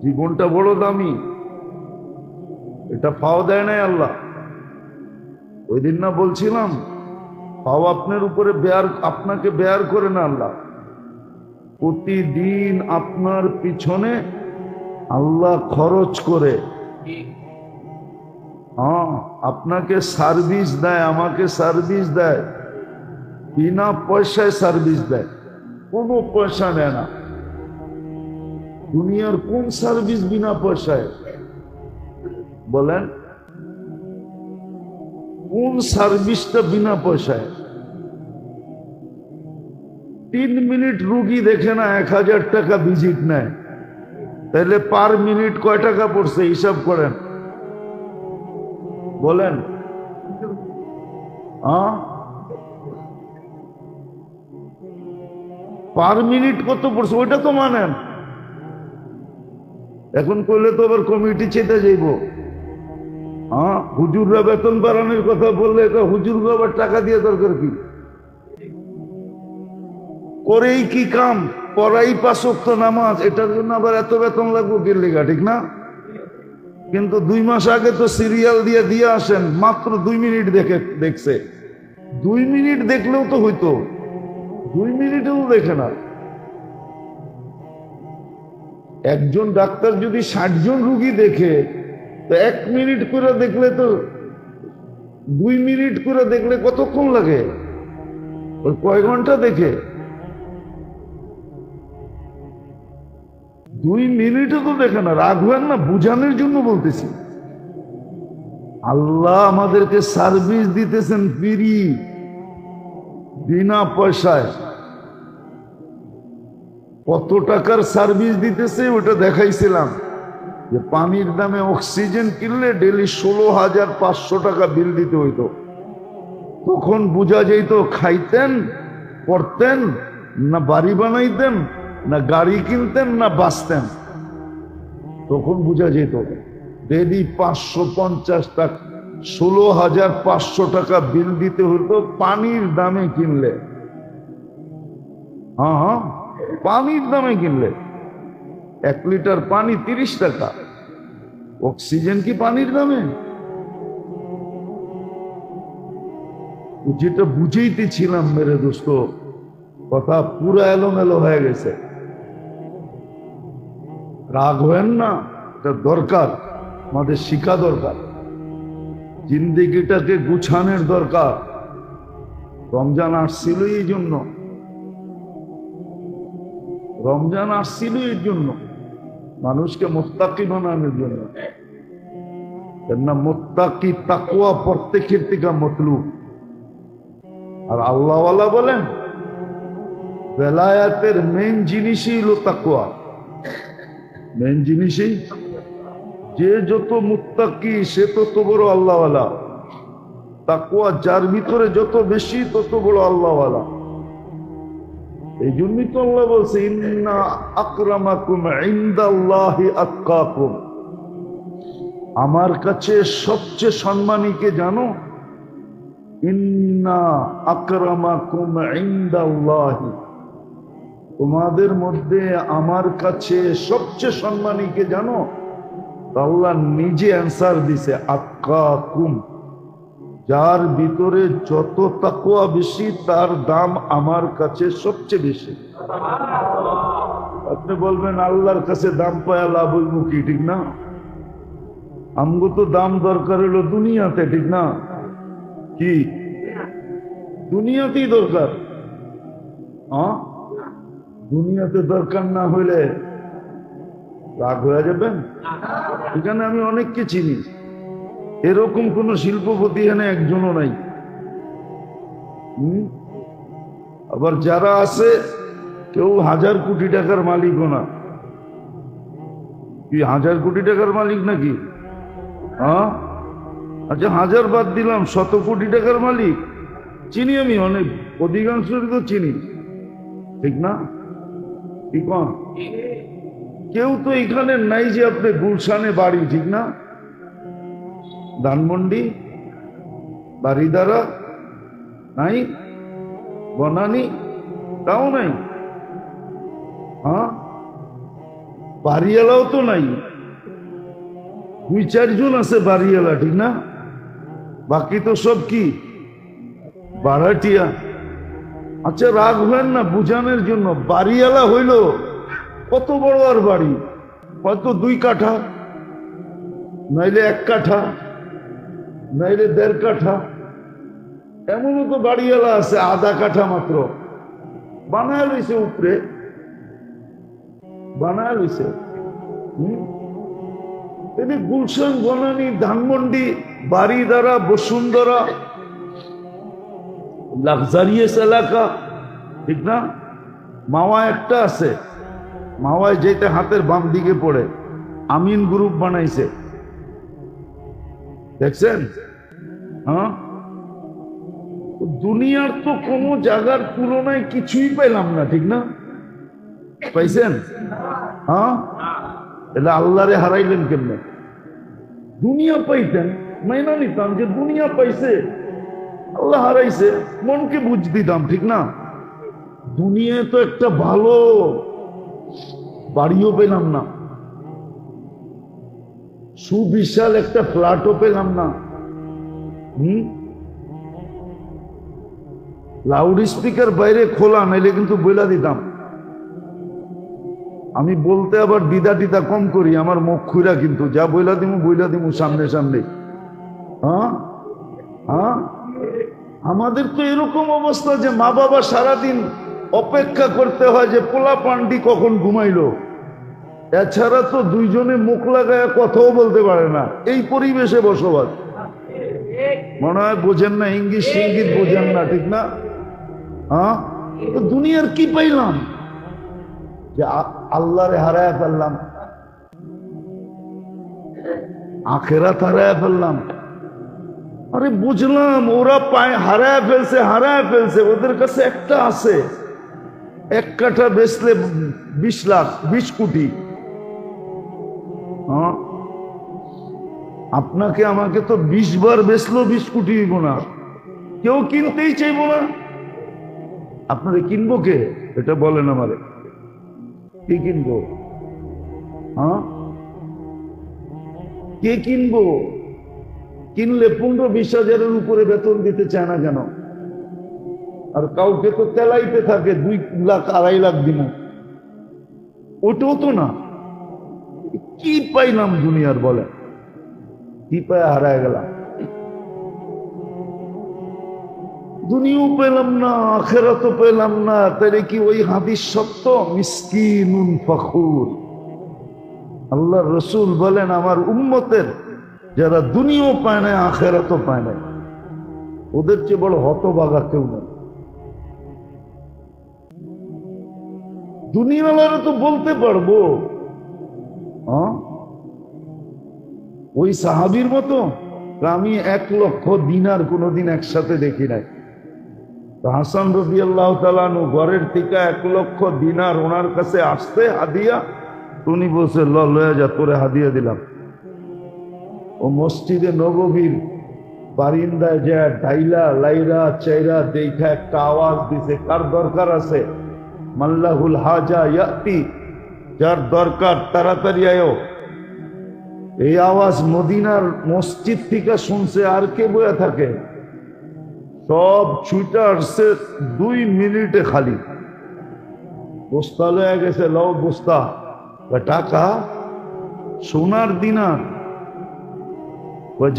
জীবনটা বড় দামি, এটা পাও দেয় নাই আল্লাহ। ওই দিন না বলছিলাম, পাও আপনার উপরে আপনাকে বেয়ার করে না আল্লাহ। প্রতিদিন আপনার পিছনে আল্লাহ খরচ করে, হ্যাঁ, আপনাকে সার্ভিস দেয়, আমাকে সার্ভিস দেয়, বিনা পয়সায় সার্ভিস দেয়, কোনো পয়সা নেয় না। দুনিয়ার কোন সার্ভিস বিনা পয়সায় বলেন? কোন সার্ভিসটা বিনা পয়সায়? 3 মিনিট রুগী দেখে না 1000 টাকা ভিজিট নেয়, তাহলে পার মিনিট কয় টাকা পড়ছে হিসাব করেন, বলেন। পার মিনিট কত পড়ছে ওইটা তো মানেন। এখন কইলে তো আবার কমিটি চেতে যাইব। হুজুররা বেতন বাড়ানোর কথা বললে হুজুররা আবার টাকা দিয়ে দরকার কি? করেই কি কাম, পড়াই 5 ওয়াক্ত নামাজ, এটার জন্য আবার এত বেতন লাগবে গেলিগা, ঠিক না? কিন্তু 2 মাস আগে তো সিরিয়াল দিয়ে আসেন, মাত্র 2 মিনিট দেখছে। 2 মিনিট দেখলেও তো হইতো, 2 মিনিটেও দেখে না। একজন ডাক্তার যদি 60 জন রুগী দেখে, তো 1 মিনিট করে দেখলে তো 2 মিনিট করে দেখলে কতক্ষণ লাগে? ওই কয় ঘন্টা দেখে? 2 মিনিটও তো দেখে না। রাগ হয় না, বুঝানোর জন্য বলতেছি। আল্লাহ আমাদেরকে সার্ভিস দিতেছেন ফ্রি, বিনা পয়সায়। কত টাকার সার্ভিস দিতেছে ওটা দেখাইছিলাম, যে পানির দামে অক্সিজেন কিনলে ডেলি 16,500 টাকা বিল দিতে হইতো। তখন বোঝা যেত খাইতেন, পড়তেন, না বাড়ি বানাইতেন, না গাড়ি কিনতেন, না বাঁচতেন। তখন বোঝা যেত ডেলি 550 টাকা, 16,500 টাকা বিল দিতে হতো পানির দামে কিনলে। হ্যাঁ, পানির দামে কিনলে 1 লিটার পানি 30 টাকা। অক্সিজেন কি পানির দামে? যেটা বুঝাইতেছিলাম মেরে দোস্ত, কথা পুরা এলোমেলো হয়ে গেছে। রাগ হয়েন না, এটা দরকার, আমাদের শিক্ষা দরকার, জিন্দেগিটাকে গুছানোর দরকার। রমজান আসছিল এই জন্য, রমজান আসছিল এর জন্য, মানুষকে মুত্তাকি বানানোর জন্য। কেননা মুত্তাকি তাকওয়া প্রত্যেকের থেকে মতলুব। আর আল্লাহওয়ালা বলেন বেলায়াতের মেন জিনিসই হলো তাকওয়া। মেন জিনিসই, যে যত মুত্তাকি সে তত বড় আল্লাহওয়ালা। তাকওয়া যার ভিতরে যত বেশি তত বড় আল্লাহওয়ালা। এই জন্যই তো আল্লাহ বলছে ইন্না আকরামাকুম ইনদাল্লাহি আতকাকুম। আমার কাছে সবচেয়ে সম্মানীকে জানো? ইন্না আকরামাকুম ইনদাল্লাহি। তোমাদের মধ্যে আমার কাছে সবচেয়ে সম্মানীকে জানো? আল্লাহ নিজে অ্যান্সার দিছে আতকাকুম। যার ভিতরে যত তাকওয়া বেশি তার দাম আমার কাছে সবচেয়ে বেশি। আপনি বলবেন আল্লাহর কাছে দাম পায়া লাভ হইব কি, ঠিক না? আমগো তো দাম দরকার হলো দুনিয়াতে, ঠিক না? কি দুনিয়াতেই দরকার? দুনিয়াতে দরকার না হইলে রাগ হয়ে যাবেন। এখানে আমি অনেককে চিনি, এরকম কোন শিল্পপতি এখানে একজনও নাই। আবার যারা আছে কেউ 1000 কোটি টাকার মালিকও না। কি 1000 কোটি টাকার মালিক নাকি? আচ্ছা 1000 বাদ দিলাম, 100 কোটি টাকার মালিক চিনি আমি, অনেক, অধিকাংশ তো চিনি, ঠিক না? ঠিক না? কেউ তো এখানে নাই যে আপনি গুলশানে বাড়ি, ঠিক না? ধানমন্ডি, বাড়িদারা নাই, বনানী তাও নাই। বাড়িওয়ালাও তো নাই, 2-4 জন আছে বাড়িওয়ালা, ঠিক না? বাকি তো সব কি ভাড়াটিয়া। আচ্ছা রাগ হবেন না, বুঝানোর জন্য, বাড়িওয়ালা হইল কত বড় আর বাড়ি, হয়তো 2 কাঠা, নাইলে 1 কাঠা, নাইলে 1.5 কাঠা, এমনও তো বাড়িওয়ালা আছে আধা কাঠা মাত্র বানায় লইছে, উপরে বানায় লইছে। গুলশান, বনানী, ধানমন্ডি, বাড়িদারা, বসুন্ধরা, লাক্সারিয়াস এলাকা, ঠিক না? মাওয়া একটা আছে, মাওয়ায় যেটা হাতের বাম দিকে পড়ে, আমিন গ্রুপ বানাইছে, দেখছেন? হ্যাঁ, দুনিয়ার তো কোনো জায়গার তুলনায় কিছুই পাইলাম না, ঠিক না? পাইছেন? হ্যাঁ, এটা আল্লাহরে হারাইলেন কেমনে? দুনিয়া পাইতেন, মাইনা নিতাম যে দুনিয়া পাইছে, আল্লাহ হারাইছে, মনকে বুঝ দিতাম, ঠিক না? দুনিয়ায় তো একটা ভালো বাড়িও পেলাম না, সুবিশাল একটা ফ্ল্যাটও পেলাম না। লাউড স্পিকার বাইরে খোলা, নাইলে কিন্তু বইলা দিতাম। আমি বলতে আবার দ্বিধা টিদা কম করি, আমার মুখ খুইরা কিন্তু যা বইলা দিমু সামনে সামনে। হ্যাঁ হ্যাঁ, আমাদের তো এরকম অবস্থা যে মা বাবা সারাদিন অপেক্ষা করতে হয় যে পোলা পান্ডি কখন ঘুমাইলো, এছাড়া তো দুইজনে মুখ লাগায় কথাও বলতে পারে না। এই পরিবেশে বসবাস, মনে হয় বোঝেন না, ইঙ্গিত সিঙ্গিত বোঝেন না, ঠিক না? হ্যাঁ, তো দুনিয়ার কি পাইলাম যে আল্লাহরে হারায় ফেললাম, আখেরাত হারায় ফেললাম। আরে বুঝলাম ওরা হারায় ফেলছে, ওদের কাছে একটা আছে, 1 কাঠা বেচলে 20 লাখ, 20 কোটি। হ্যাঁ, আপনাকে আমাকে তো 20 বার বেচলো 20 কোটি হইব না, কেউ কিনতেই চাইব না। আপনারে কিনবো কে? এটা বলেন আমারে, কি কিনবো? হ্যাঁ, কে কিনবো? কিনলে 15-20 হাজারের উপরে বেতন দিতে চায় না কেন? আর কাউকে তো তেলাইতে থাকে 2 লাখ 2.5 লাখ দিন, ওটাও তো না। কি পাইলাম দুনিয়ার? বলে কি পায় হারায় গেলাম? দুনিয়াও পেলাম না, আখেরাতও পেলাম না। তাহলে কি ওই হাদিস সত্য? মিসকিনুন ফখুর। আল্লাহর রাসূল বলেন, আমার উম্মতের যারা দুনিয়াও পায় না, আখেরাতও পায় না, ওদের চেয়ে বড় হতভাগা কেউ নেই। দুনিয়াওয়ালারা তো বলতে পারবো, হ্যাঁ, ওই সাহাবীর মতো আমি 1 লক্ষ দিনার কোনোদিন একসাথে দেখি নাই। হাসান রাদিয়াল্লাহু তাআলা আনহু ঘরের থেকে 1 লক্ষ দিনার ওনার কাছে আসতে হাদিয়া, উনি বলছে লয়া যা, তোরে হাদিয়া দিলাম। ও মসজিদে নববীর বারিন্দায় যায় ডাইলা লাইরা চাইরা দেখা একটা আওয়াজ দিছে, কার দরকার আছে? মাল্লাহুল হাজা ইয়াতি, যার দরকার তাড়াতাড়ি আয়ো। এই আওয়াজ মদিনার মসজিদ থেকে শুনছে, আর কে বয়া থাকে? সব ছুটে আসছে 2 মিনিটে খালি। বস্তা লয়ে গেছে, লও বস্তা, টাকা, সোনার দিনার,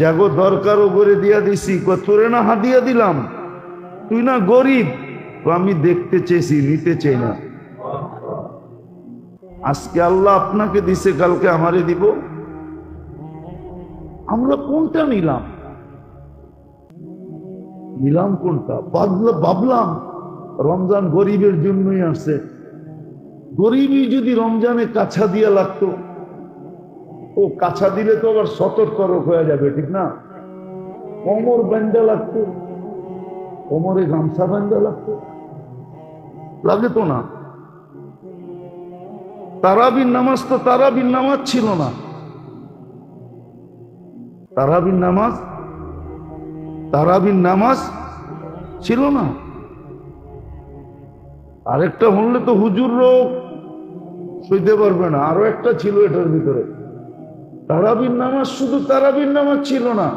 জাগো দরকারও করে দিয়া দিছি। তোরে না হাদিয়া দিলাম, তুই না গরিব? আমি দেখতে চেয়েছি, নিতে চাই না। আজকে আল্লাহ আপনাকে দিছে, কালকে আমারে দিব। আমরা কোনটা নিলাম কোনটা? ভাবলাম রমজান গরিবের জন্যই আসছে। গরিবই যদি রমজানে কাছা দিয়া লাগতো, ও কাছা দিলে তো আবার সতর্ক হয়ে যাবে, ঠিক না? কোমর বান্ধা লাগতো, কোমরে গামছা বান্ধা লাগতো, লাগে তো না। তারাবির নামাজ তো তারাবির নামাজ ছিল না, তারাবির নামাজ ছিল না। আরেকটা হলে তো হুজুর সইতে পারবে না। আরো একটা ছিল এটার ভিতরে, তারাবির নামাজ। শুধু তারাবির নামাজ ছিল না,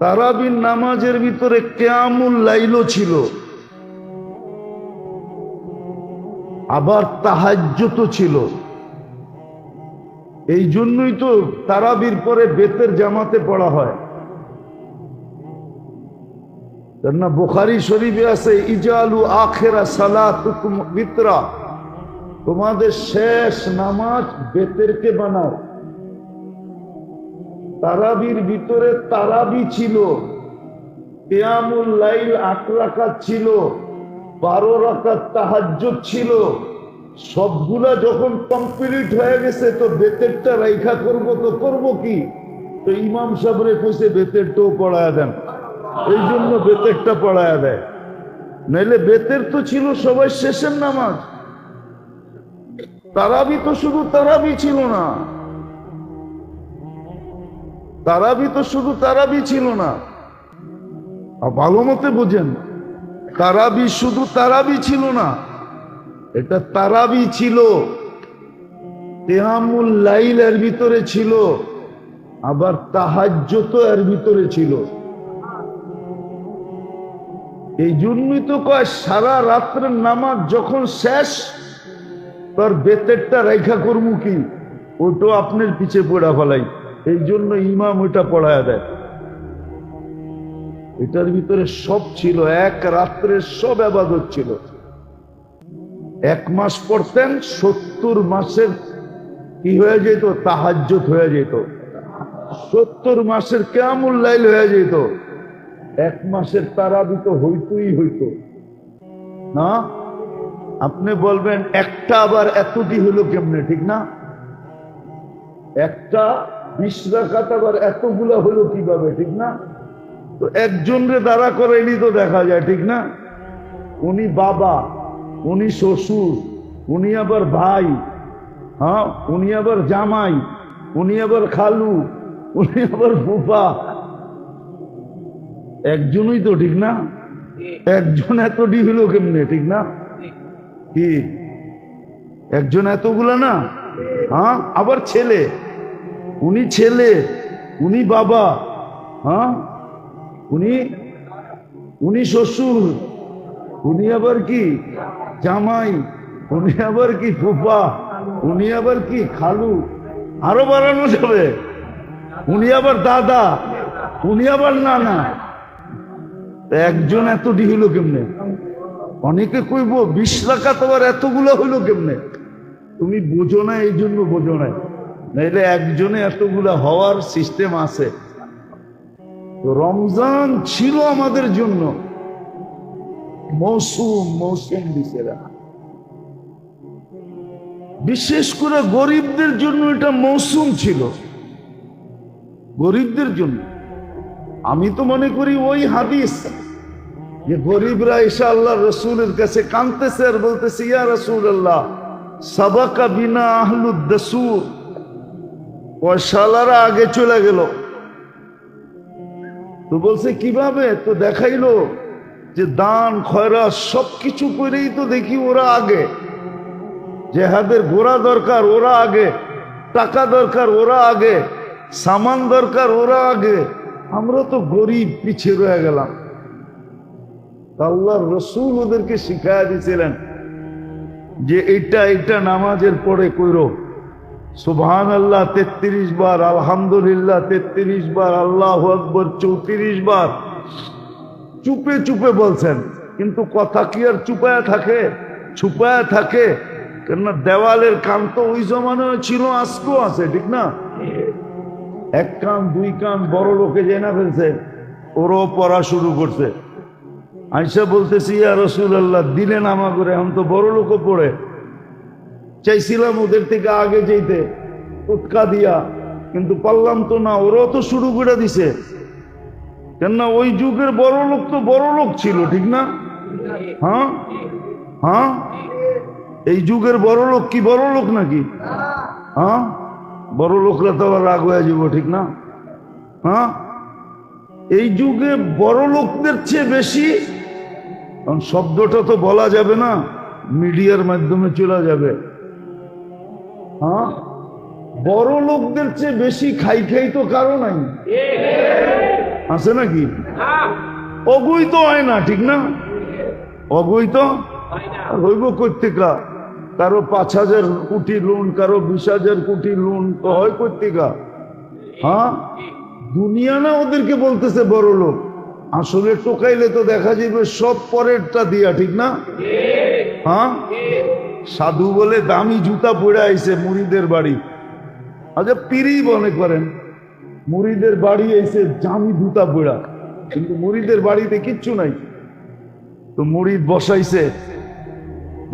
তারাবির নামাজের ভিতরে কিয়ামুল লাইলও ছিল, আবার তাহাজ্জুদও ছিল। এই জন্যই তো তারাবির পরে বেতের জামাতে পড়া হয়। না বুখারী শরীফে আছে, ইজালু আখিরা সালাতুকুম বিতরা, তোমাদের শেষ নামাজ বেতেরকে বানাও। তারাবির ভিতরে তারাবি ছিল, কিয়ামুল লাইল 8 রাকাত ছিল, 12 রাকাত তাহাজ্জুদ ছিল। সবগুলা যখন কমপ্লিট হয়ে গেছে তো বেতেরটা রাইখা করব, তো করব কি? তো ইমাম সাহেবরে কইছে বেতেরটাও পড়ায়া দেন, এই জন্য বেতেরটা পড়ায়া দেয়। নাইলে বেতের তো ছিল সবাই শেষের নামাজ। তারাবি তো শুধু তারাবি ছিল না, তারাবি তো শুধু তারাবি ছিল না, ভালো মতে বোঝেন। তারাবি শুধু তারাবি ছিল না, এটা তারাবি ছিল, কিয়ামুল লাইল এর ভিতরে ছিল, আবার তাহাজ্জুদ এর ভিতরে ছিল। এই জন্যই তো কয় সারা রাত্রের নামাজ যখন শেষ, তার বেতেরটা রেখা করবো কি? ওইটা আপনার পিছে পড়া ফেলাই, এই জন্য ইমাম ওইটা পড়ায়া দেয়। এটার ভিতরে সব ছিল, এক রাত্রের সব ইবাদত ছিল। 1 মাস পড়তেন, 70 মাসের কি হয়ে যেত? তাহাজ্জুদ হয়ে যেত। 70 মাসের কিয়ামুল লাইল হয়ে যেত। 1 মাসের তারাবি তো হইতই হইতো না। আপনি বলবেন একটা আবার এতটি হলো কেমনে, ঠিক না? একটা 20 রাকাত আবার এতগুলা হলো কিভাবে, ঠিক না? তো একজনরে দাঁড়া করাইলি তো দেখা যায়, ঠিক না? উনি বাবা, উনি শ্বশুর, উনি আবার ভাই, হ্যাঁ, উনি আবার জামাই, উনি আবার খালু, উনি আবার ফুফা। একজনই তো, ঠিক না? একজন এতটি হলো কেমনে, ঠিক না? কি একজন এতগুলা না? হ্যাঁ, আবার ছেলে, উনি ছেলে, উনি বাবা, হ্যাঁ, উনি শ্বশুর, উনি আবার কি জামাই, উনি আবার কি ফুফা, উনি আবার কি খালু, আরো বাড়ানো যাবে, উনি আবার দাদা, উনি আবার নানা। একজন এতটি হইল কেমনে? অনেকে কইব 20 রাকাত আবার এতগুলো হইল কেমনে? তুমি বোঝো না, এই জন্য বোঝো না, নাইলে একজনে এতগুলা হওয়ার সিস্টেম আছে। রমজান ছিল আমাদের জন্য মৌসুম দিছে, বিশেষ করে গরিবদের জন্য এটা মৌসুম ছিল, গরিবদের জন্য। আমি তো মনে করি ওই হাদিস যে গরিবরা এসে আল্লাহ রসুলের কাছে কাঁদতেছে আর বলতেছে, ইয়া রাসূলুল্লাহ সাবাকা বিনা আহলুদ দাসুর, পয়সালারা আগে চলে গেল। তো বলছে কিভাবে? তো দেখাইলো যে দান খয়রাত সবকিছু করেই তো দেখি ওরা আগে, জেহাদের ঘোড়া দরকার ওরা আগে, টাকা দরকার ওরা আগে, সামান দরকার ওরা আগে, আমরা তো গরিব পিছিয়ে রয়ে গেলাম। আল্লাহর রাসূল ওদেরকে শিখায়া দিয়েছিলেন যে এটা নামাজের পরে কইরো, সুবহানাল্লাহ 33 বার, আলহামদুলিল্লাহ 33 বার, আল্লাহু আকবার 34 বার। চুপে চুপে বলছেন, কিন্তু কথা কি আর চুপায়া থাকে? ছুপায়া থাকে? কেননা দেওয়ালের কান তো ওই জমানায় ছিল, আজকেও আছে, ঠিক না? 1 কান 2 কান বড় লোকে জেনা ফেলছে, ওরাও পড়া শুরু করছে। আয়েশা বলতেছি, ইয়া রাসূলুল্লাহ দিলেন আমাকে, এখন তো বড় লোকও পড়ে। চাইছিলাম ওদের থেকে আগে যেতে উৎকা দিয়া, কিন্তু পারলাম তো না, ওরাও তো শুরু করে দিছে। কেননা ওই যুগের বড় লোক তো বড় লোক ছিল, ঠিক না? হ্যাঁ হ্যাঁ, এই যুগের বড় লোক কি বড় লোক নাকি? হ্যাঁ, বড় লোকরা তো আবার রাগ হয়ে যাব, ঠিক না? হ্যাঁ, এই যুগে বড় লোকদের চেয়ে বেশি, কারণ শব্দটা তো বলা যাবে না, মিডিয়ার মাধ্যমে চলে যাবে, হ্যাঁ, বড় লোকদের চেয়ে বেশি খাই খাই তো কারো নাই, আছে নাকি? অবৈধ হয় না, ঠিক না? অবৈধ হইব কর্তিকা, কারো 5,000 কোটি লোন, কারো 20,000 কোটি লোন তো হয় কর্তিকা। হ্যাঁ, দুনিয়া না ওদেরকে বলতেছে বড় লোক, আসলে টোকাইলে তো দেখা যাবে সব পরেরটা দিয়া, ঠিক না? হ্যাঁ, সাধু বলে দামি জুতা পরে আইছে মুড়িদের বাড়ি। আচ্ছা, পীরই মনে করেন মুড়িদের বাড়ি আইছে দামি জুতা পরা, কিন্তু মুড়িদের বাড়িতে কিচ্ছু নাই। তো মুড়ি বসাইছে,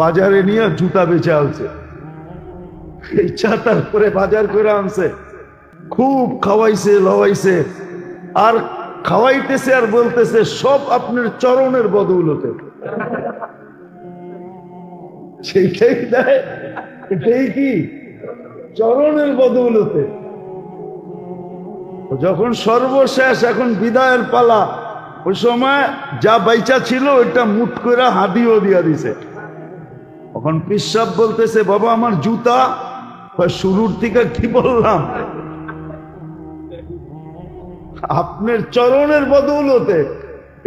বাজারে নিয়ে জুতা বেচে আনছে, ইচ্ছা তারপরে বাজার করে আনছে, খুব খাওয়াইছে লওয়াইছে, আর খাওয়াইতেছে আর বলতেছে সব আপনার চরণের বদৌলতে। সেইটাই দেয়, এটাই কি চরণের বদৌলতে। যখন সর্বশেষ এখন বিদায়ের পালা, ওই সময় যা বাইচা ছিল ওইটা মুঠ করে হাদিও দিয়া দিছে। তখন পিসাব বলতেছে, বাবা আমার জুতা। শুরুর থেকে কি বললাম, আপনার চরণের বদৌলতে।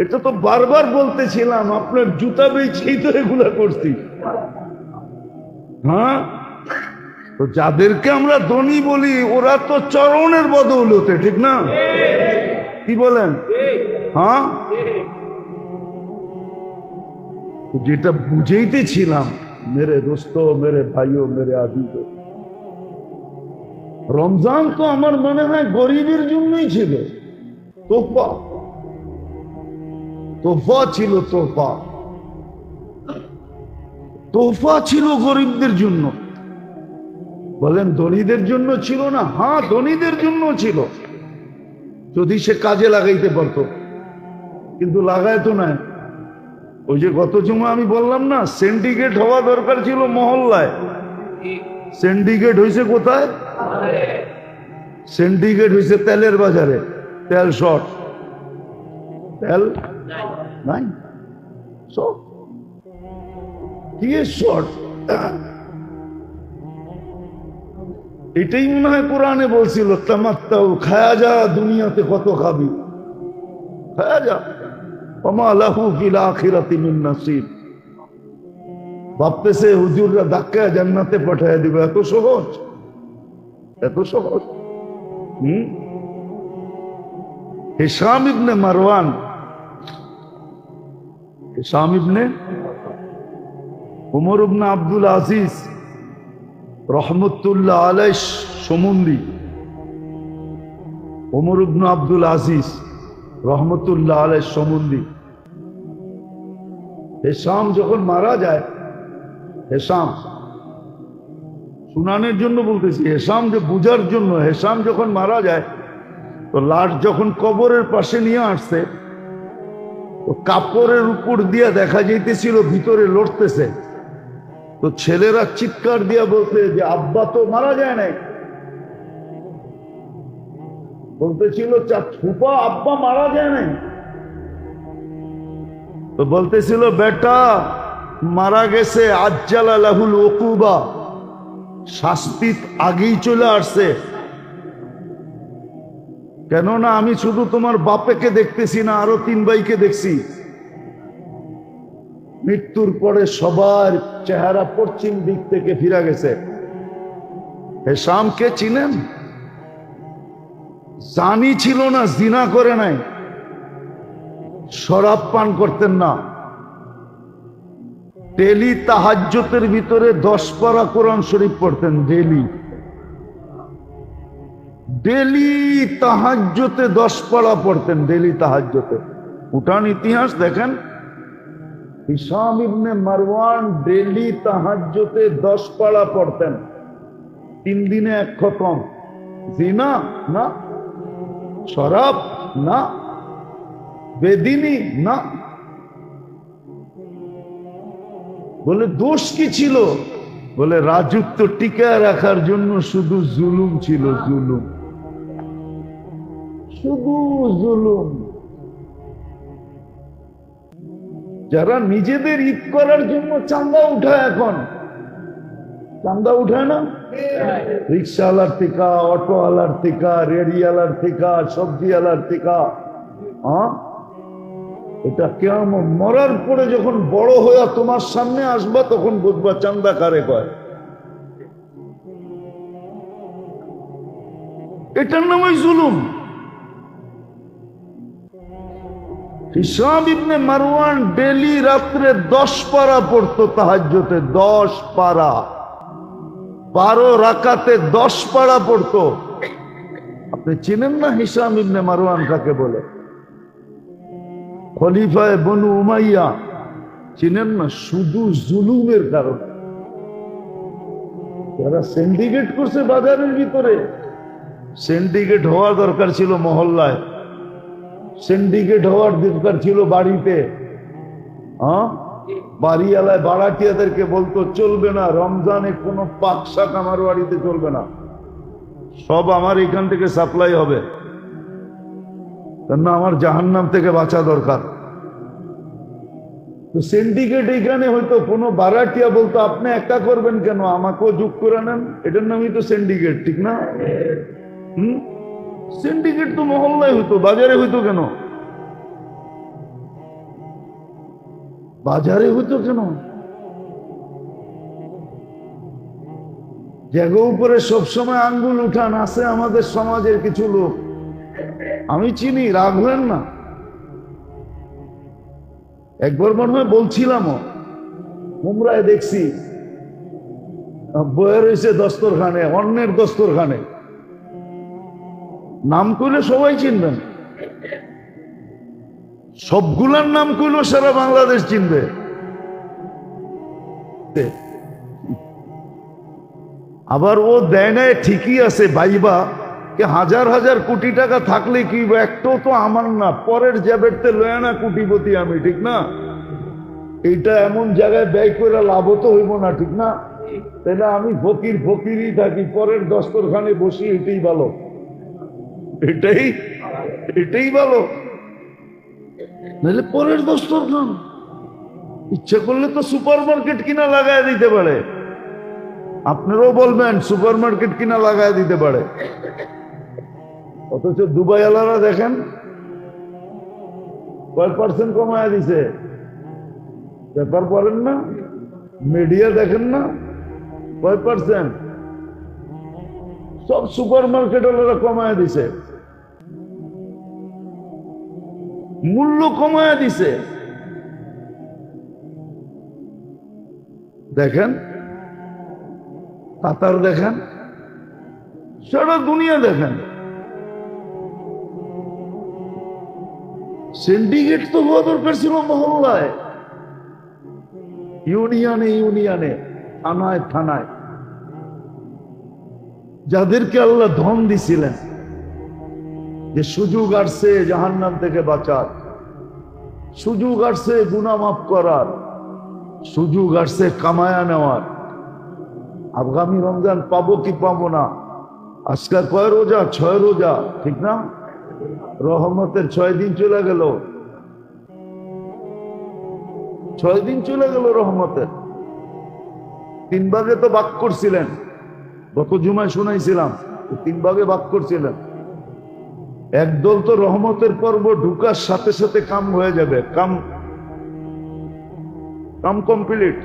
এটা তো বারবার বলতেছিলাম, আপনার জুতা বেচেই তো এগুলা করছি। হ্যাঁ, তো যাদেরকে আমরা ধনী বলি ওরা তো চরণের বদৌলতে, ঠিক না? কি বলেন? হ্যাঁ, যেটা বুঝাইতেছিলাম মেরে দোস্ত, মেরে ভাইও, মেরে আদিত, রমজান তো আমার মনে হয় গরিবের জন্যই ছিল। তোফা, তোফা ছিল, তোফা, তোফা ছিল গরিবদের জন্য। বলেন ধনীদের জন্য ছিল না? হ্যাঁ, ধনীদের জন্য ছিল, যদি সে কাজে লাগাইতে পারত, কিন্তু লাগায় তো নাই। ওই যে গত জুমা আমি বললাম না, সিন্ডিকেট হওয়া দরকার ছিল মহল্লায়, সিন্ডিকেট হয়েছে কোথায়? সিন্ডিকেট হয়েছে তেলের বাজারে, তেল শর্ট, তেল নাই, শর্ট, কি শর্ট? এটাই মনে হয় কোরআনে বলছিল, তামাত্তাউ, খায়া যা, দুনিয়াতে কত খাবি, খায়া যা, ওমা লাহু ফিল আখিরাতি মিন নাসিব। ভাবতেছে হুজুররা ধাক্কা জান্নাতে পাঠায় দিবে, এত সহজ, এত সহজ। Hisham ibn Marwan, Hisham ibn Umar ibn Abdul Aziz রহমতুল্লাহ আলাইহ সম্বন্ধী, উমর ইবনে আব্দুল আজিজ রহমতুল্লাহ আলাইহ সম্বন্ধী। হিশাম যখন মারা যায়, হিশাম শুনানের জন্য বলতেছি, হিশাম যে বুঝার জন্য, হিশাম যখন মারা যায় তো লাশ যখন কবরের পাশে নিয়ে আসছে, তো কাপড়ের উপর দিয়ে দেখা যাইতেছিল ভিতরে লড়তেছে। তো ছেলেরা চিৎকার দিয়া বলতে যে আব্বা তো মারা যায় নাই, বলতেছিল ফুপা আব্বা মারা যায় নাই। তো বলতেছিল বেটা মারা গেছে, আজ্জালা লাহুল উকুবা, শাস্তি আগেই চলে আসছে। কেননা আমি শুধু তোমার বাপেকে দেখতেছি না, আরো 3 ভাইকে দেখছি। মৃত্যুর পরে সবার চেহারা পশ্চিম দিক থেকে ফিরে গেছে। হিশামকে চিনেন? জানি ছিল না, জিনা করে নাই, শরাব পান করতেন না, ডেলি তাহাজ্জুদের ভিতরে 10 পারা কোরআন শরীফ পড়তেন, ডেলি, ডেলি তাহাজ্জুদে 10 পারা পড়তেন, ডেলি তাহাজ্জুদে। উঠান ইতিহাস দেখেন, হিশাম ইবনে মারওয়ান ডেলি তাহাজ্জুদে 10 পারা পড়তেন, 3 দিনে 1 খতম। জিনা না, শরাব না, বেদিনী না। বলে দোষ কি ছিল? বলে রাজত্ব টিকায় রাখার জন্য শুধু জুলুম ছিল, জুলুম, শুধু জুলুম। যারা নিজেদের ঈদ করার জন্য চাঁদা উঠায়, এখন চান্দা উঠায় না? রিক্সাওয়ালার থেকে, অটোওয়ালার থেকে, রেডিওয়ালার থেকে, সবজিওয়ালার থেকে। হ্যাঁ, এটা কেমন মরার পরে যখন বড় হয়ে তোমার সামনে আসবা তখন বুঝবা চান্দা কারে কয়। এটার নামই জুলুম। হিশাম ইবনে মারওয়ান ডেলি রাত্রে 10 পারা পড়তো তাহাজ্জুদে, 10 পারা, 12 রাকাতে 10 পারা পড়তো। আপনি চিনেন না হিশাম ইবনে মারওয়ান কাকে বলে? খলিফায়ে বনু উমাইয়া, চিনেন না? শুধু জুলুমের কারণে যারা সিন্ডিকেট করছে বাজারের ভিতরে। সিন্ডিকেট হওয়া দরকার ছিল মহল্লায়, সিন্ডিকেট হওয়ার দরকার ছিল বাড়িতে। হ্যাঁ, বাড়িওয়ালায় বাড়াটিয়াদেরকে বলতো চলবে না, রমজানে কোনো পাক শাক আমার বাড়িতে চলবে না, সব আমার এখান থেকে সাপ্লাই হবে, কেন আমার জাহান্নাম থেকে বাঁচা দরকার। তো সিন্ডিকেট এইখানে হয়তো কোনো বাড়াটিয়া বলতো আপনি একা করবেন কেন, আমাকেও যোগ করে নেন, এটার নামই তো সিন্ডিকেট, ঠিক না? সিন্ডিকেট তো মহল্লায় হইতো, বাজারে হইতো কেন? বাজারে হইতো কেন? জায়গা উপরে সবসময় আঙ্গুল উঠান আছে আমাদের সমাজের কিছু লোক, আমি চিনি, রাখবেন না। একবার মনে হয় বলছিলামও, উমরায় দেখছি বয়ে রয়েছে দস্তরখানে, অন্যের দস্তরখানে, নাম কইলে সবাই চিনবেন, সবগুলার নাম কইল সারা বাংলাদেশ চিনবে। আবার ও দেয় নাই ঠিকই আছে, ভাইবা কে হাজার হাজার কোটি টাকা থাকলে কি একটাও তো আমার না, পরের জ্যাবেরতে লয় না কোটিপতি আমি, ঠিক না? এইটা এমন জায়গায় ব্যয় করে লাভ তো হইব না, ঠিক না? তাহলে আমি ফকির ফকিরই থাকি, পরের দস্তরখানে বসি, এটাই ভালো, এটাই ভালো। নাহলে পরের দস্তরখান ইচ্ছা করলে তো সুপার মার্কেট কিনা লাগায় দিতে পারে, আপনারাও বলবেন সুপার মার্কেট কিনা লাগায় দিতে পারে। অথচ দুবাই আলারা দেখেন কয় পার্সেন্ট কমায় দিছে, পেপার পড়েন না, মিডিয়া দেখেন না, কয় পার্সেন্ট সব সুপার মার্কেট ওরা কমায় দিছে, মূল্য কমায় দিছে। দেখেন কাতার, দেখেন সারা দুনিয়া, দেখেন সিন্ডিকেট তো হওয়া দরকার ছিল মহল্লায়, ইউনিয়নে ইউনিয়নে, থানায় থানায়। যাদেরকে আল্লাহ ধন দিছিলেন যে সুযোগ আসছে জাহান্নাম থেকে বাঁচার, সুযোগ আসছে গুনাহ মাফ করার, সুযোগ আসছে কামায়া নেওয়ার, আগামী রমজান পাবো কি পাবো না, আজকাল কয় রোজা, 6 রোজা, ঠিক না? রহমতের 6 দিন চলে গেল, 6 দিন চলে গেল রহমতের। 3 ভাগে তো ভাগ করছিলেন, গত জুমায় শুনাইছিলাম, 3 ভাগে ভাগ করছিলেন। একদল তো রহমতের পর্ব ঢুকার সাথে সাথে কাম হয়ে যাবে, কাম কমপ্লিট,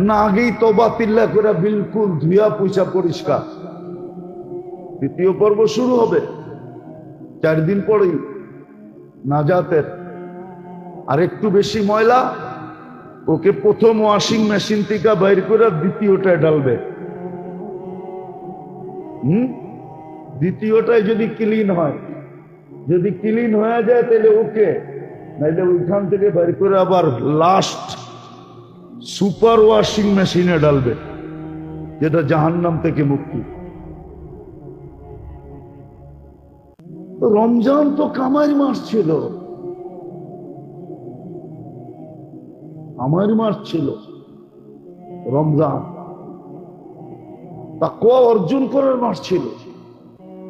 না আগেই তওবা তিল্লা করে বিলকুল ধুয়া পয়সা পরিষ্কার। দ্বিতীয় পর্ব শুরু হবে 4 দিন পরেই নাজাতের। আর একটু বেশি ময়লা ওকে প্রথম ওয়াশিং মেশিন থেকে বাইর করে দ্বিতীয়টায় ডালবে। দ্বিতীয়টায় যদি ক্লিন হয়, যদি ক্লিন হয়ে যায় তাহলে ওকে, নাইলে ওইখান থেকে বাইর করে আবার লাস্ট সুপার ওয়াশিং মেশিনে ডালবে, যেটা জাহান্নাম থেকে মুক্তি। রমজান তো কামাই মাস ছিল, আমার মাস ছিল রমজান, তাকওয়া অর্জন করার মাস ছিল।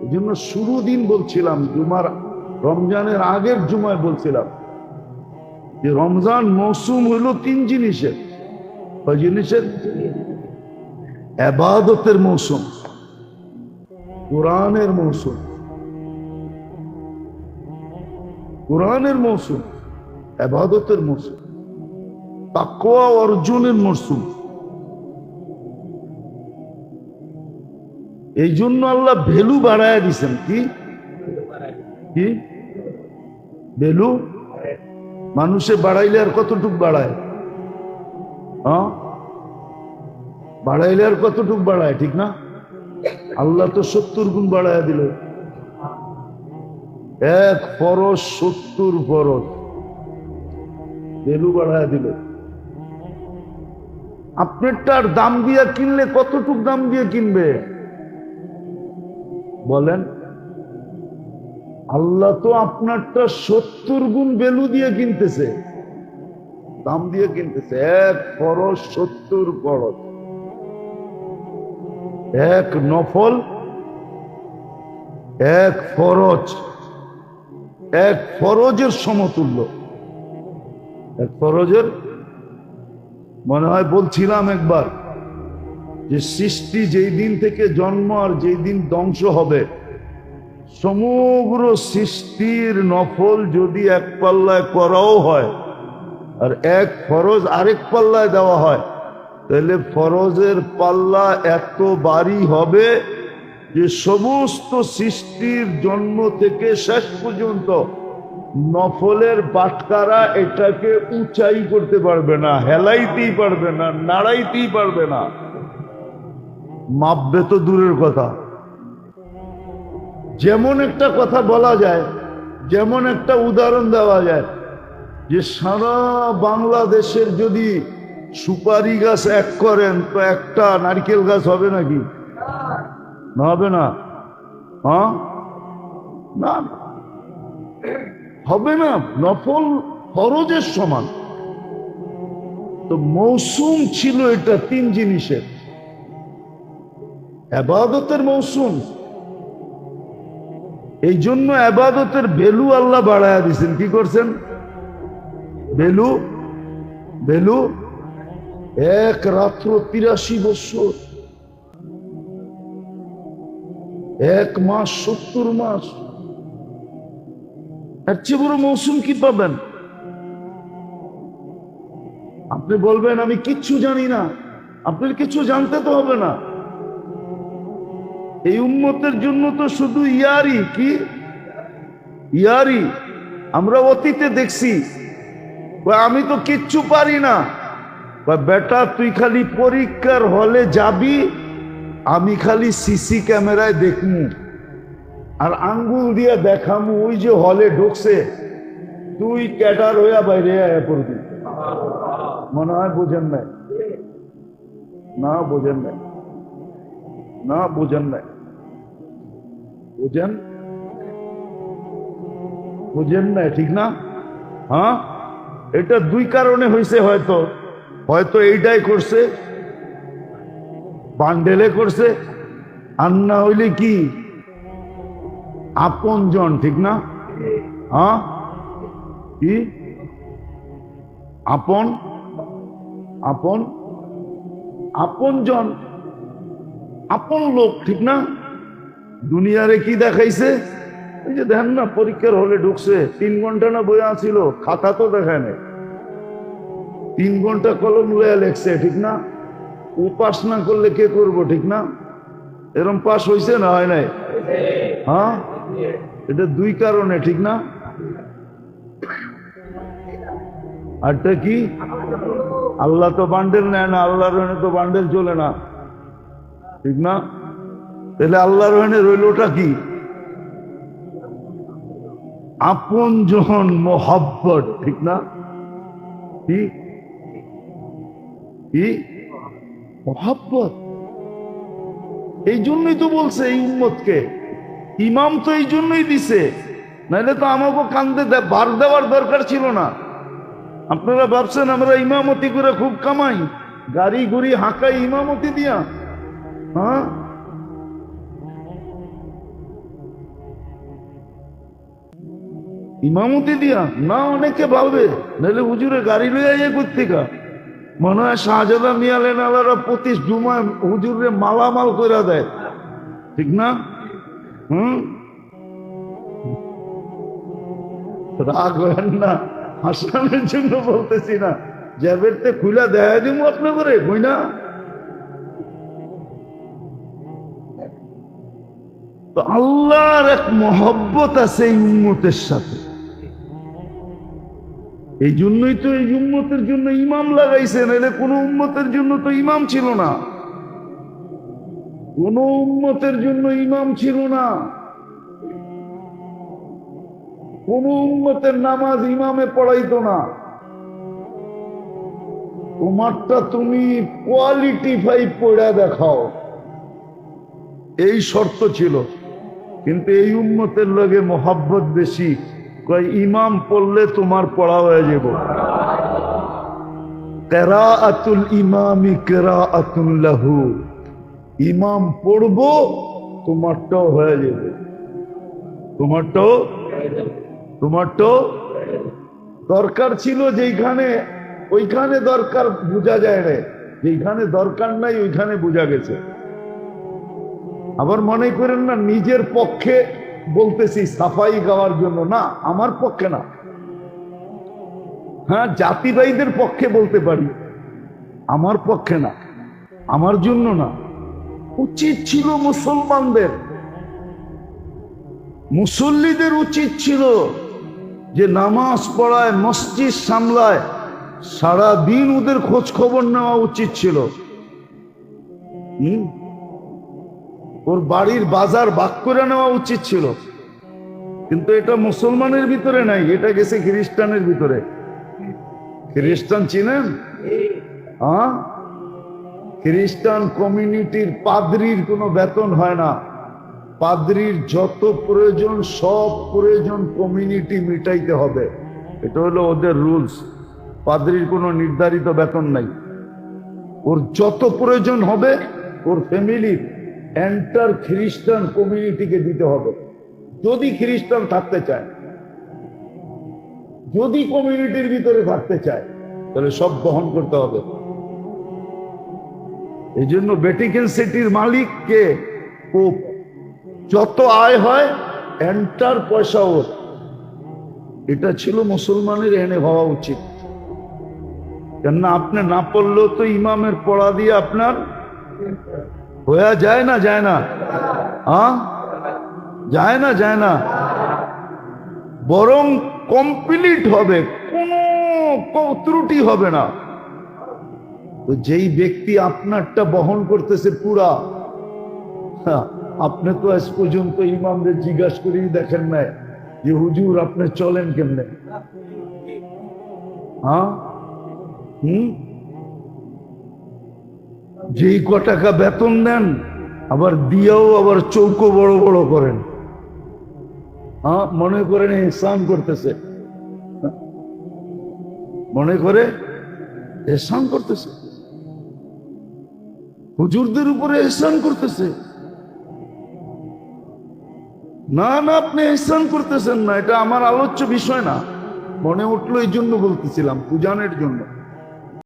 এই জন্য শুরু দিন বলছিলাম, জুমার রমজানের আগের জুমায় বলছিলাম যে রমজান মৌসুম হইল 3 জিনিসের। কয় জিনিসের? ইবাদতের মৌসুম, কোরআনের মৌসুম, কোরআনের মৌসুম, ইবাদতের মৌসুম, তাকওয়া অর্জনের মৌসুম। এই জন্য আল্লাহ ভ্যালু বাড়ায় দিছেন। কি কি ভ্যালু? মানুষে বাড়াইলে আর কতটুক বাড়ায়? হ্যাঁ, বাড়াইলে আর কতটুক বাড়ায়? ঠিক না? আল্লাহ তো 70 গুণ বাড়ায় দিল। এক ফরজ 70 ফরজ ভ্যালু বাড়ায় দিল। আপনারটার দাম দিয়ে কিনলে কতটুক দাম দিয়ে কিনবে বলেন? আল্লাহ তো আপনারটা 70 গুণ ভ্যালু দিয়ে কিনতেছে, দাম দিয়ে কিনতেছে। এক ফরজ 70 ফরজ, এক নফল, এক ফরজ, এক ফরজের সমতুল্য। এক ফরজের, মনে হয় বলছিলাম একবার, যে সৃষ্টি যেই দিন থেকে জন্ম আর যেই দিন ধ্বংস হবে, সমগ্র সৃষ্টির নফল যদি এক পাল্লায় করাও হয় আর এক ফরজ আরেক পাল্লায় দেওয়া হয়, তাহলে ফরজের পাল্লা এত ভারী হবে যে সমস্ত সৃষ্টির জন্ম থেকে শেষ পর্যন্ত নফলের বাটকারা এটাকে উঁচাই করতে পারবে না, হেলাইতেই পারবে না, নাড়াইতেই পারবে না। মাপবে তো দূরের কথা। যেমন একটা কথা বলা যায়, যেমন একটা উদাহরণ দেওয়া যায়, যে সারা বাংলাদেশের যদি সুপারি গাছ এক করেন তো একটা নারকেল গাছ হবে নাকি? না, হবে না। হ্যাঁ, না, হবে না। নফল ফরজের সমান। তো মৌসুম ছিল এটা 3 জিনিসের। ইবাদতের মৌসুম, এই জন্য ইবাদতের ভ্যালু আল্লাহ বাড়ায়া দিয়েছেন। কি করছেন? Value, value. এক রাত্র 83 বছর, এক মাস 70 মাস। এর চেয়ে বড় মৌসুম কি পাবেন? আপনি বলবেন আমি কিচ্ছু জানি না। আপনার কিছু জানতে তো হবে না। এই উম্মতের জন্য তো শুধু ইয়ারি। কি ইয়ারি? আমরা অতীতে দেখছি, আমি তো কিচ্ছু পারি না। বেটা তুই খালি পরীক্ষার হলে যাবি, আমি খালি সিসি ক্যামেরায় দেখমু আর আঙ্গুল দিয়ে দেখামু ওই যে হলে ঢুকছে, তুই ক্যাডার হইয়া বাইরে আয়া পড়বি। মনে হয় বোঝেন নাই? না বোঝেন নাই, না বোঝেন নাই। বুঝেন, বুঝেন নাই, ঠিক না? হ্যাঁ, এটা 2 কারণে হয়েছে। হয়তো হয়তো এইটাই করছে, বান্ডেলে করছে, আর না হইলে কি আপনজন, ঠিক না? হ্যাঁ, কি আপন, আপন, আপনজন, আপন লোক, ঠিক না? দুনিয়ারে কি দেখাইছে? এই যে দেখেন না, পরীক্ষার হলে ঢুকছে, 3 ঘন্টা না বইয়া ছিল, খাতা তো দেখায় নাই, 3 ঘন্টা কলম লইয়া লেখছে, ঠিক না? ও পাস না করলে কে করবো, ঠিক না? এরম পাস হইছে না হয় নাই? হ্যাঁ, এটা 2 কারণে, ঠিক না? আরটা কি? আল্লাহ তো বান্ডেল নেয় না, আল্লাহর রহনে তো বান্ডেল চলে না, ঠিক না? তাহলে আল্লাহর রহনে রইলটা কি? আপনজন, মোহাব্বত, ঠিক না? কি কি মোহাব্বত। এই জন্যই তো বলছে এই উম্মতকে ইমাম তো এই জন্যই দিছে, নাহলে তো আমাকে কান্দে বার দেওয়ার দরকার ছিল না। আপনারা ভাবছেন আমরা ইমামতি করে খুব কামাই, গাড়ি গুড়ি হাঁকাই ইমামতি দিয়া? হ্যাঁ, ইমামতি দিয়া না? অনেকে ভাববে নাহলে হুজুরে গাড়ি লইয়া যায় কোথেকা, মনে হয় শাহজাদা মিয়ালেন আলারা প্রতি জুমায় হুজুরে মালামাল করে দেয়, ঠিক না? রাগ হয় না, হাসানের জন্য বলতেছি না, জ্যাবেরতে খুলে দেয় দিব আপনার করে কই না। তো আল্লাহর এক মহব্বত আছে এই উম্মতের সাথে, এই জন্যই তো এই উম্মতের জন্য ইমাম লাগাইছেন। এলে কোন উম্মতের জন্য তো ইমাম ছিল না, কোন উম্মতের জন্য ইমাম ছিল না। কোন উম্মতের নামাজ ইমামে পড়াইতো না। তোমারটা তুমি কোয়ালিটি 5 পড়া দেখাও, এই শর্ত ছিল। কিন্তু এই উম্মতের লগে মোহাব্বত বেশি, কয় ইমাম পড়লে তোমার পড়া হয়ে যাব। কিরাআতুল ইমামি কিরাআতুন লাহু, ইমাম পড়বো তোমারটাও হয়ে যাবে, তোমারটাও দরকার ছিল যেইখানে, ওইখানে দরকার বোঝা যায় রে, যেইখানে দরকার নাই ওইখানে বোঝা গেছে। আবার মনে করেন না নিজের পক্ষে বলতেছি সাফাই গাওয়ার জন্য, না, আমার পক্ষে না। হ্যাঁ, জাতি ভাইদের পক্ষে বলতে পারি, আমার পক্ষে না, আমার জন্য না। উচিত ছিল মুসলমানদের, মুসল্লিদের উচিত ছিল যে নামাজ পড়ায়, মসজিদ সামলায়, সারা দিন ওদের খোঁজ খবর নেওয়া উচিত ছিল। ওর বাড়ির বাজার ভাগ করে নেওয়া উচিত ছিল। কিন্তু এটা মুসলমানের ভিতরে নাই, এটা গেছে খ্রিস্টানের ভিতরে। খ্রিস্টান চিনেন? হ্যাঁ, খ্রিস্টান কমিউনিটির পাদ্রির কোনো বেতন হয় না। পাদ্রির যত প্রয়োজন সব প্রয়োজন কমিউনিটি মিটাইতে হবে, এটা হলো ওদের রুলস। পাদ্রির কোনো নির্ধারিত বেতন নাই। ওর যত প্রয়োজন হবে ওর ফ্যামিলির এন্টার খ্রিস্টান কমিউনিটিকে দিতে হবে। যদি খ্রিস্টান থাকতে চায়, যদি কমিউনিটির ভিতরে থাকতে চায়, তাহলে সব বহন করতে হবে। এই জন্য ভ্যাটিকান সিটির মালিককে পোপ, যত আয় হয় এন্টার পয়সা ওর। এটা ছিল মুসলমানের এনে হওয়া উচিত। কেননা আপনি না পড়লেও তো ইমামের পড়া দিয়ে আপনার হয়ে যায় না, যায় না? হ্যাঁ, যায় না, যায় না, বরং কমপ্লিট হবে, কোনো ত্রুটি হবে না। তো যেই ব্যক্তি আপনারটা বহন করতেছে পুরা, আপনি তো আজ পর্যন্ত ইমামদের জিজ্ঞাসা করেই দেখেন নাই যে হুজুর আপনি চলেন কেমনে? হ্যাঁ, যেই ক টাকা বেতন দেন আবার দিয়েও আবার চৌকো বড় বড় করেন। হ্যাঁ, মনে করেন এহসান করতেছে, মনে করে এহসান করতেছে, হুজুরদের উপরে এহসান করতেছে। না না, আপনি এহসান করতেছেন না, এটা আমার আলোচ্য বিষয় না। মনে উঠলো এই জন্য বলতেছিলাম, পূজানের জন্য।